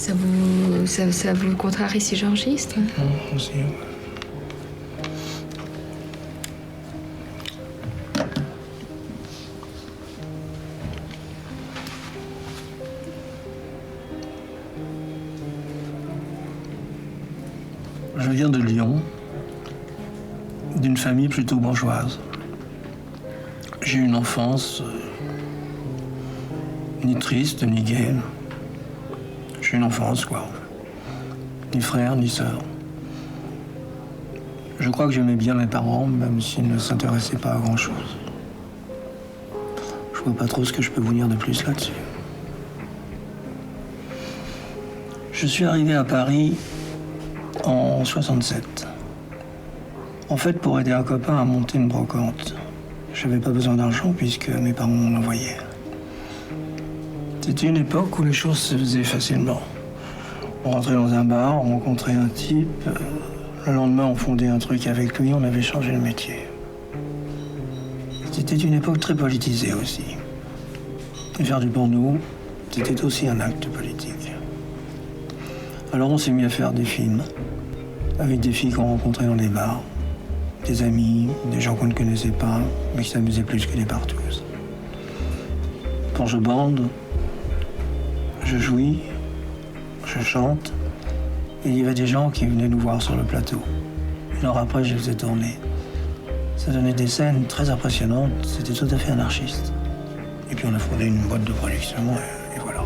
Ça vous contrarie si j'enregistre? Aussi. Je viens de Lyon, d'une famille plutôt bourgeoise. J'ai eu une enfance ni triste, ni gaie. J'ai eu une enfance, quoi. Ni frère, ni sœur. Je crois que j'aimais bien mes parents, même s'ils ne s'intéressaient pas à grand-chose. Je vois pas trop ce que je peux vous dire de plus là-dessus. Je suis arrivé à Paris en 67. En fait, pour aider un copain à monter une brocante. J'avais pas besoin d'argent puisque mes parents m'en envoyaient. C'était une époque où les choses se faisaient facilement. On rentrait dans un bar, on rencontrait un type. Le lendemain, on fondait un truc avec lui, on avait changé de métier. C'était une époque très politisée aussi. Et faire du porno, c'était aussi un acte politique. Alors on s'est mis à faire des films, avec des filles qu'on rencontrait dans les bars, des amis, des gens qu'on ne connaissait pas, mais qui s'amusaient plus que des partous. Quand je bande, je jouis, je chante, et il y avait des gens qui venaient nous voir sur le plateau. Alors après, je les ai tournés. Ça donnait des scènes très impressionnantes, c'était tout à fait anarchiste. Et puis on a fondé une boîte de production, et voilà.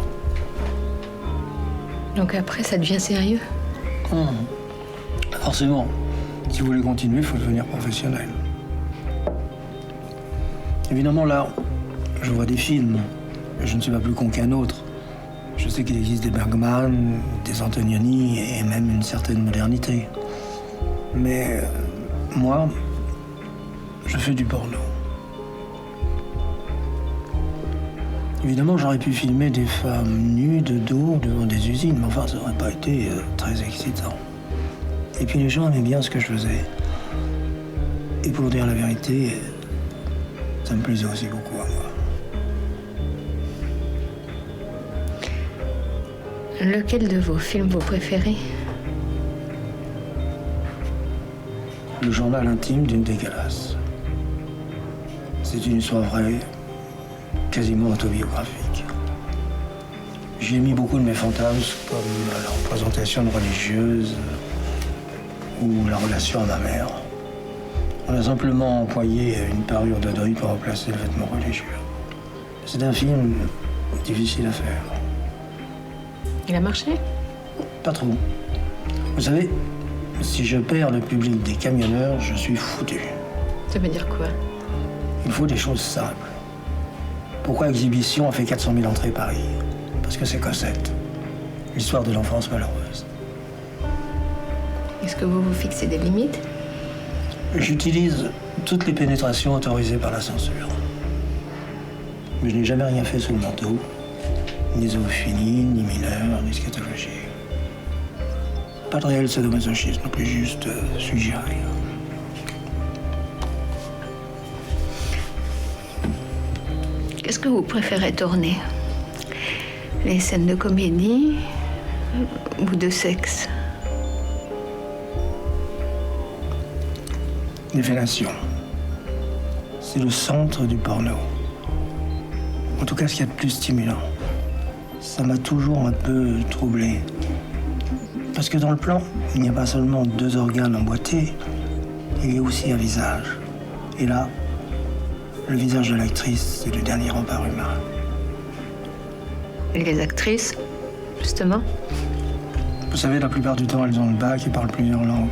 Donc après, ça devient sérieux? Forcément. Si vous voulez continuer, il faut devenir professionnel. Évidemment, là, je vois des films. Je ne suis pas plus con qu'un autre. Je sais qu'il existe des Bergman, des Antonioni et même une certaine modernité. Mais moi, je fais du porno. Évidemment, j'aurais pu filmer des femmes nues de dos devant des usines, mais enfin, ça n'aurait pas été très excitant. Et puis les gens aimaient bien ce que je faisais. Et pour dire la vérité, ça me plaisait aussi beaucoup à moi. Lequel de vos films vous préférez? Le journal intime d'une dégueulasse. C'est une histoire vraie, quasiment autobiographique. J'y ai mis beaucoup de mes fantasmes, comme la représentation de religieuse ou la relation à ma mère. On a simplement employé une parure de deuil pour remplacer le vêtement religieux. C'est un film difficile à faire. Il a marché? Pas trop. Vous savez, si je perds le public des camionneurs, je suis foutu. Ça veut dire quoi? Il faut des choses simples. Pourquoi Exhibition a fait 400 000 entrées Paris? Parce que c'est Cosette. L'histoire de l'enfance malheureuse. Est-ce que vous vous fixez des limites? J'utilise toutes les pénétrations autorisées par la censure. Mais je n'ai jamais rien fait sous le manteau. Ni zoophilie, ni mineur, ni scatologie. Pas de réel sadomasochisme, non plus juste suggéré. Qu'est-ce que vous préférez tourner? Les scènes de comédie ou de sexe? Les fellations. C'est le centre du porno. En tout cas, ce qu'il y a de plus stimulant. Ça m'a toujours un peu troublé. Parce que dans le plan, il n'y a pas seulement 2 organes emboîtés, il y a aussi un visage. Et là, le visage de l'actrice, c'est le dernier rempart humain. Et les actrices, justement? Vous savez, la plupart du temps, elles ont le bac et parlent plusieurs langues.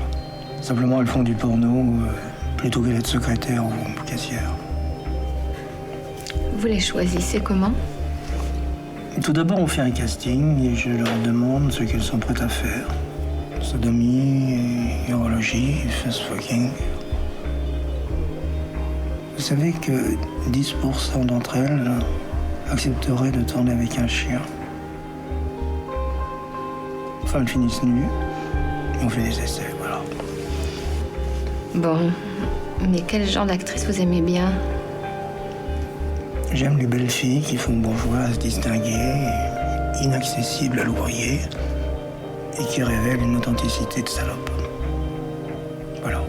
Simplement, elles font du porno plutôt que d'être secrétaire ou caissière. Vous les choisissez comment? Tout d'abord, on fait un casting et je leur demande ce qu'elles sont prêtes à faire. Sodomie, urologie, fast fucking. Vous savez que 10% d'entre elles accepteraient de tourner avec un chien. Enfin, elles finissent nues et on fait des essais, voilà. Bon, mais quel genre d'actrice vous aimez bien? J'aime les belles filles qui font bourgeoises, distinguées, inaccessibles à l'ouvrier, et qui révèle une authenticité de salope. Voilà,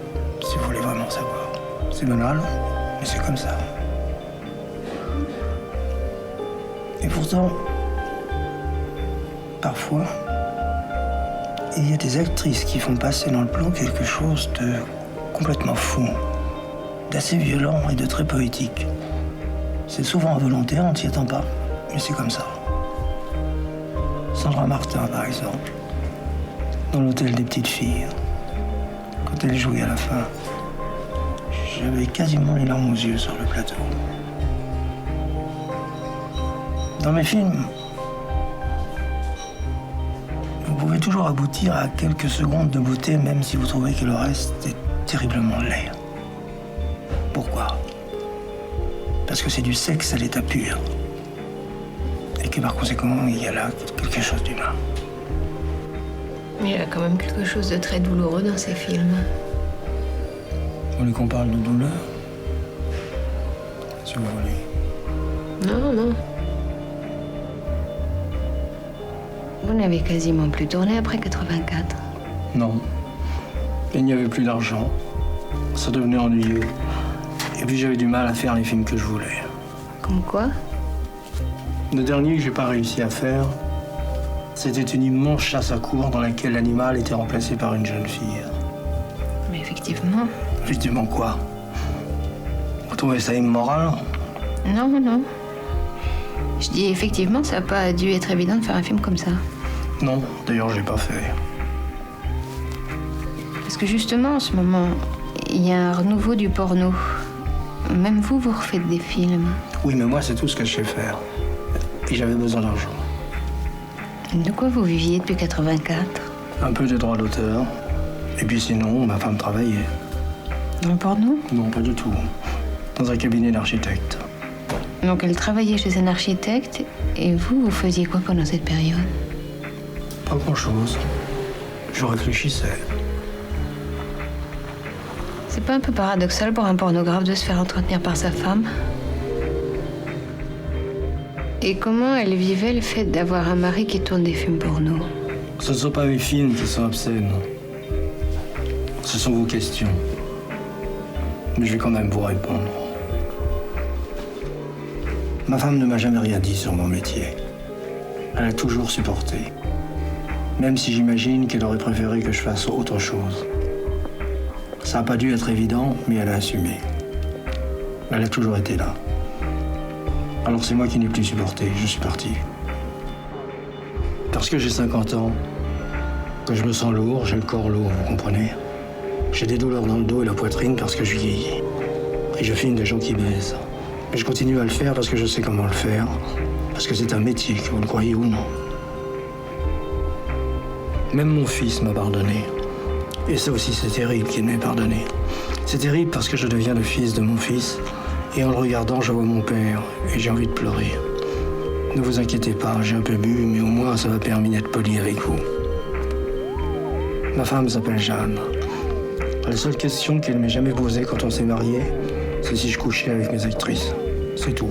si vous voulez vraiment savoir. C'est banal, mais c'est comme ça. Et pourtant, parfois, il y a des actrices qui font passer dans le plan quelque chose de complètement fou, d'assez violent et de très poétique. C'est souvent involontaire, on ne s'y attend pas, mais c'est comme ça. Sandra Martin, par exemple, dans l'hôtel des petites filles, quand elle jouait à la fin, j'avais quasiment les larmes aux yeux sur le plateau. Dans mes films, vous pouvez toujours aboutir à quelques secondes de beauté, même si vous trouvez que le reste est terriblement laid. Pourquoi? Parce que c'est du sexe à l'état pur. Et que par conséquent, il y a là quelque chose d'humain. Mais il y a quand même quelque chose de très douloureux dans ces films. Vous voulez qu'on parle de douleur? Si vous voulez. Non, non. Vous n'avez quasiment plus tourné après 84. Non. Il n'y avait plus d'argent. Ça devenait ennuyeux. Et puis j'avais du mal à faire les films que je voulais. Comme quoi? Le dernier que j'ai pas réussi à faire, c'était une immense chasse à courre dans laquelle l'animal était remplacé par une jeune fille. Mais effectivement. Effectivement quoi? Vous trouvez ça immoral? Non, non. Je dis effectivement, ça n'a pas dû être évident de faire un film comme ça. Non, d'ailleurs, je l'ai pas fait. Parce que justement, en ce moment, il y a un renouveau du porno. Même vous, vous refaites des films. Oui, mais moi, c'est tout ce que je sais faire. Et j'avais besoin d'argent. De quoi vous viviez depuis 84? Un peu de droits d'auteur. Et puis sinon, ma femme travaillait. Dans le porno? Non, pas du tout. Dans un cabinet d'architecte. Donc elle travaillait chez un architecte, et vous faisiez quoi pendant cette période? Pas grand-chose. Je réfléchissais. C'est pas un peu paradoxal pour un pornographe de se faire entretenir par sa femme? Et comment elle vivait le fait d'avoir un mari qui tourne des films porno? Ce ne sont pas mes films qui sont obscènes. Ce sont vos questions. Mais je vais quand même vous répondre. Ma femme ne m'a jamais rien dit sur mon métier. Elle a toujours supporté. Même si j'imagine qu'elle aurait préféré que je fasse autre chose. Ça n'a pas dû être évident, mais elle a assumé. Elle a toujours été là. Alors c'est moi qui n'ai plus supporté, je suis parti. Parce que j'ai 50 ans, que je me sens lourd, j'ai le corps lourd, vous comprenez? J'ai des douleurs dans le dos et la poitrine parce que je vieillis. Et je filme des gens qui baisent. Mais je continue à le faire parce que je sais comment le faire. Parce que c'est un métier, que vous le croyez ou non. Même mon fils m'a pardonné. Et ça aussi, c'est terrible qu'il m'ait pardonné. C'est terrible parce que je deviens le fils de mon fils. Et en le regardant, je vois mon père. Et j'ai envie de pleurer. Ne vous inquiétez pas, j'ai un peu bu, mais au moins ça m'a permis d'être poli avec vous. Ma femme s'appelle Jeanne. La seule question qu'elle m'ait jamais posée quand on s'est mariés, c'est si je couchais avec mes actrices. C'est tout.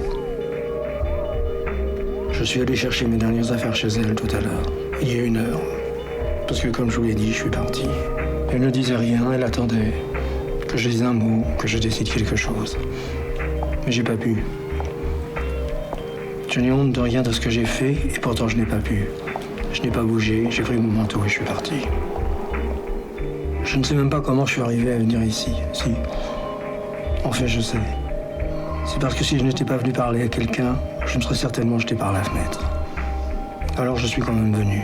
Je suis allé chercher mes dernières affaires chez elle tout à l'heure. Il y a 1 heure. Parce que comme je vous l'ai dit, je suis parti. Elle ne disait rien, elle attendait que je dise un mot, que je décide quelque chose. Mais j'ai pas pu. Je n'ai honte de rien de ce que j'ai fait, et pourtant je n'ai pas pu. Je n'ai pas bougé, j'ai pris mon manteau et je suis parti. Je ne sais même pas comment je suis arrivé à venir ici. Si. En fait, je sais. C'est parce que si je n'étais pas venu parler à quelqu'un, je me serais certainement jeté par la fenêtre. Alors je suis quand même venu.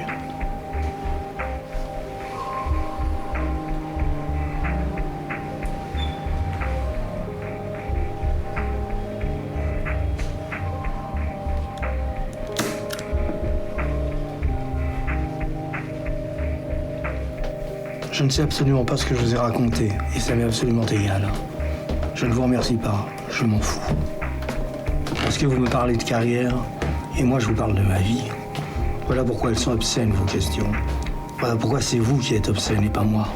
Je ne sais absolument pas ce que je vous ai raconté, et ça m'est absolument égal. Je ne vous remercie pas, je m'en fous. Parce que vous me parlez de carrière, et moi je vous parle de ma vie. Voilà pourquoi elles sont obscènes, vos questions. Voilà pourquoi c'est vous qui êtes obscène et pas moi.